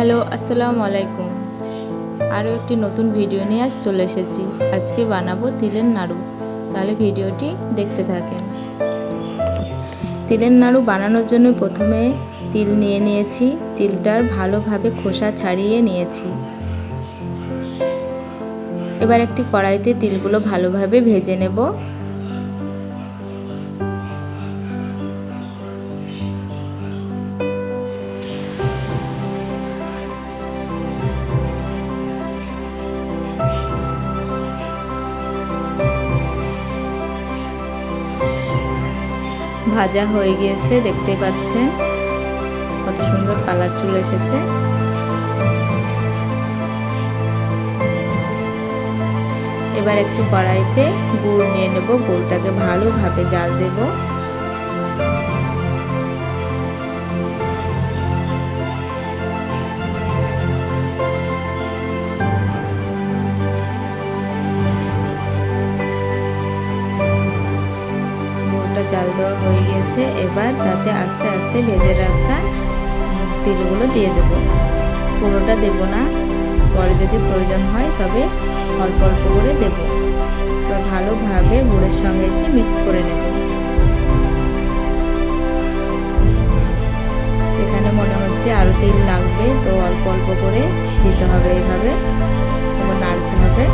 Hello, আসসালামু আলাইকুম। আরও একটি নতুন ভিডিও নিয়ে চলে এসেছি। আজকে বানাবো তিলের নাড়ু। তাহলে ভিডিওটি দেখতে থাকেন। তিলের নাড়ু বানানোর জন্য প্রথমে তিল নিয়ে নিয়েছি। তিলটার ভালোভাবে খোসা ছাড়িয়ে নিয়েছি। এবার একটি কড়াইতে তিলগুলো ভালোভাবে ভেজে নেব। ভাজা হয়ে গিয়েছে, দেখতে পাচ্ছেন কত সুন্দর কালার চলে এসেছে। এবার একটু কড়াইতে গুড় নিয়ে নেব। গুড়টাকে ভালোভাবে জাল দেব। জাল দেওয়া হয়ে গিয়েছে। এবার তাতে আস্তে আস্তে ভেজে রাখা তিলগুলো দিয়ে দেব। পুরোটা দেব না, পরে যদি প্রয়োজন হয় তবে অল্প অল্প করে দেব। এবার ভালোভাবে গুড়ের সঙ্গে এসে মিক্স করে নেব। এখানে মনে হচ্ছে আরও তিল লাগবে, তো অল্প অল্প করে দিতে হবে। এইভাবে এবার নাড়তে হবে।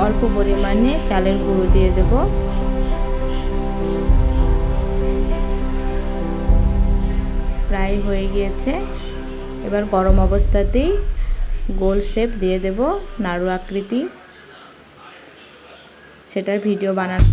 অল্প পরিমাণে চালের গুঁড়ো দিয়ে দেব। প্রায় হয়ে গিয়েছে। এবার গরম অবস্থাতেই গোল শেপ দিয়ে দেব, নাড়ু আকৃতি। সেটার ভিডিও বানানো